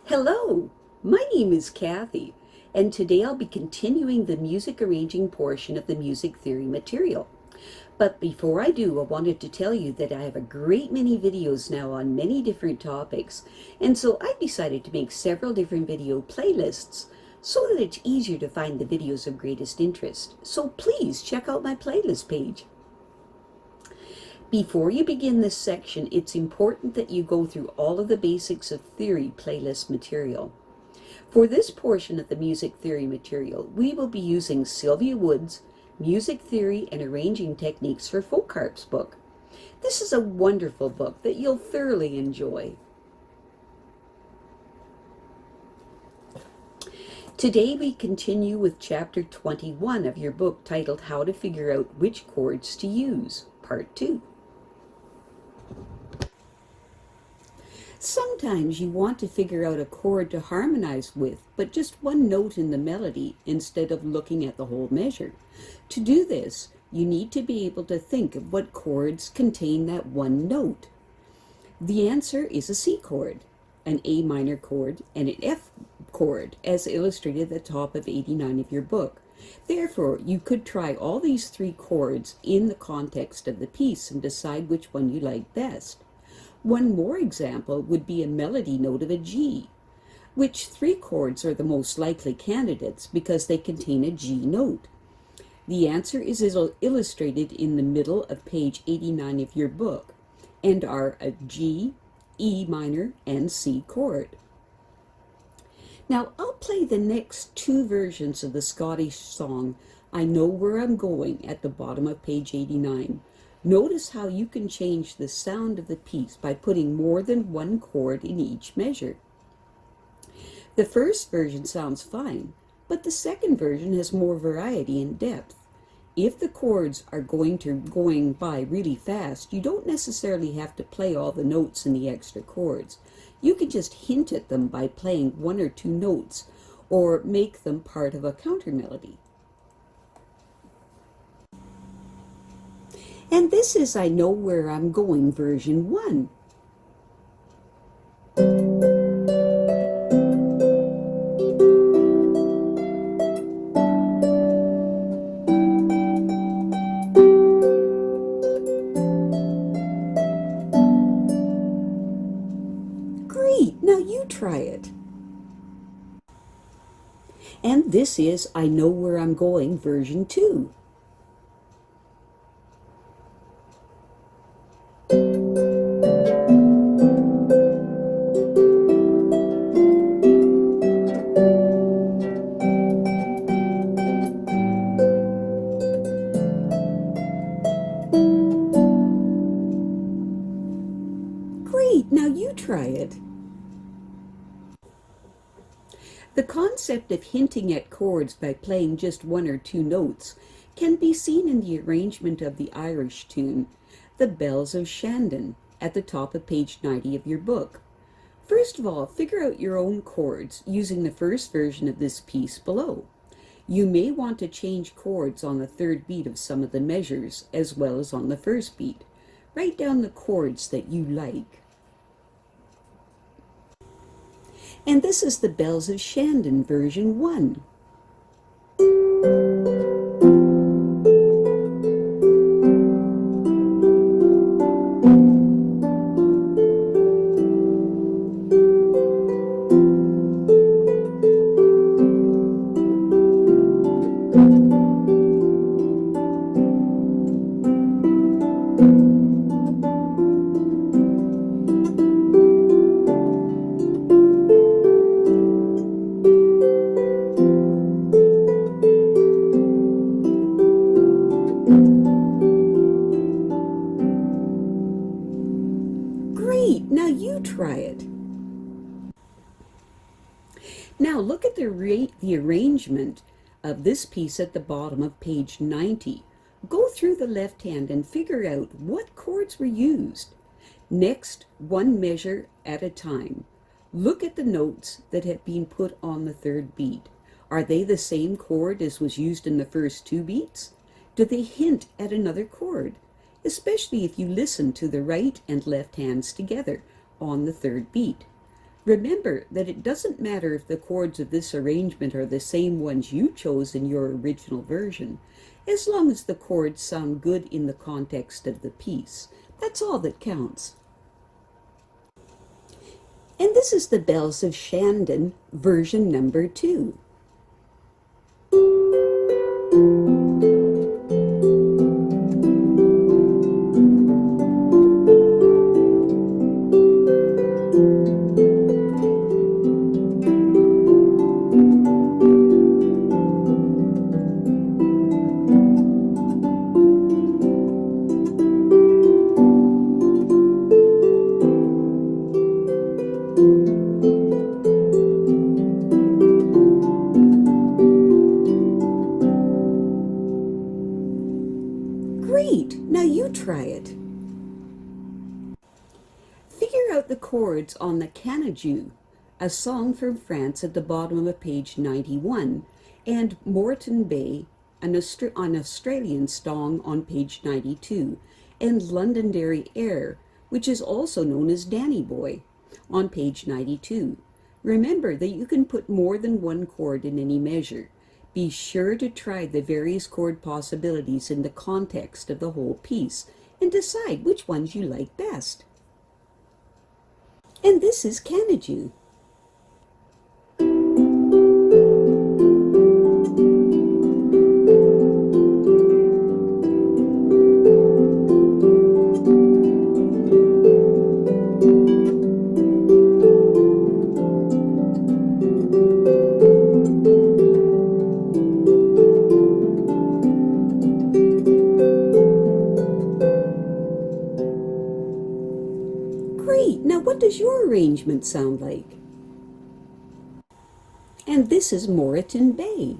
Hello, my name is Kathy, and today I'll be continuing the music arranging portion of the music theory material. But before I do, I wanted to tell you that I have a great many videos now on many different topics, and so I decided to make several different video playlists so that it's easier to find the videos of greatest interest. So please check out my playlist page. Before you begin this section, it's important that you go through all of the basics of theory playlist material. For this portion of the music theory material, we will be using Sylvia Woods' Music Theory and Arranging Techniques for Folk Harps book. This is a wonderful book that you'll thoroughly enjoy. Today we continue with chapter 21 of your book titled How to Figure Out Which Chords to Use, Part 2. Sometimes you want to figure out a chord to harmonize with, but just one note in the melody instead of looking at the whole measure. To do this, you need to be able to think of what chords contain that one note. The answer is a C chord, an A minor chord, and an F chord, as illustrated at the top of 89 of your book. Therefore, you could try all these three chords in the context of the piece and decide which one you like best. One more example would be a melody note of a G. Which three chords are the most likely candidates because they contain a G note? The answer is illustrated in the middle of page 89 of your book and are a G, E minor, and C chord. Now I'll play the next two versions of the Scottish song I Know Where I'm Going at the bottom of page 89. Notice how you can change the sound of the piece by putting more than one chord in each measure. The first version sounds fine, but the second version has more variety and depth. If the chords are going by really fast, you don't necessarily have to play all the notes in the extra chords. You can just hint at them by playing one or two notes or make them part of a counter melody. And this is I Know Where I'm Going version 1. Great, now you try it. And this is I Know Where I'm Going version 2. Great, now you try it. The concept of hinting at chords by playing just one or two notes can be seen in the arrangement of the Irish tune, The Bells of Shandon, at the top of page 90 of your book. First of all, figure out your own chords using the first version of this piece below. You may want to change chords on the third beat of some of the measures as well as on the first beat. Write down the chords that you like. And this is the Bells of Shandon version 1. Great, now you try it. Now look at the arrangement of this piece at the bottom of page 90. Go through the left hand and figure out what chords were used. Next, one measure at a time. Look at the notes that have been put on the third beat. Are they the same chord as was used in the first two beats? Do they hint at another chord? Especially if you listen to the right and left hands together on the third beat. Remember that it doesn't matter if the chords of this arrangement are the same ones you chose in your original version, as long as the chords sound good in the context of the piece. That's all that counts. And this is the Bells of Shandon, version number 2. Great! Now you try it. Figure out the chords on the Canadu, a song from France, at the bottom of page 91, and Moreton Bay, an Australian song, on page 92, and Londonderry Air, which is also known as Danny Boy, on page 92. Remember that you can put more than one chord in any measure. Be sure to try the various chord possibilities in the context of the whole piece and decide which ones you like best. And this is Canadu. Great! Now what does your arrangement sound like? And this is Moreton Bay.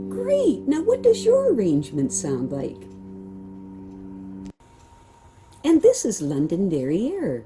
Great! Now what does your arrangement sound like? And this is Londonderry Air.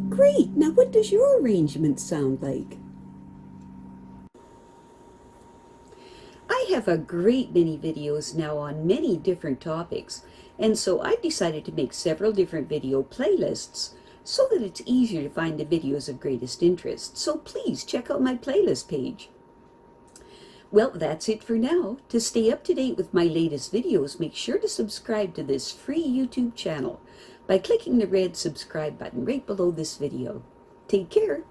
Great! Now what does your arrangement sound like? I have a great many videos now on many different topics, and so I've decided to make several different video playlists so that it's easier to find the videos of greatest interest. So please check out my playlist page. Well, that's it for now. To stay up to date with my latest videos, make sure to subscribe to this free YouTube channel by clicking the red subscribe button right below this video. Take care.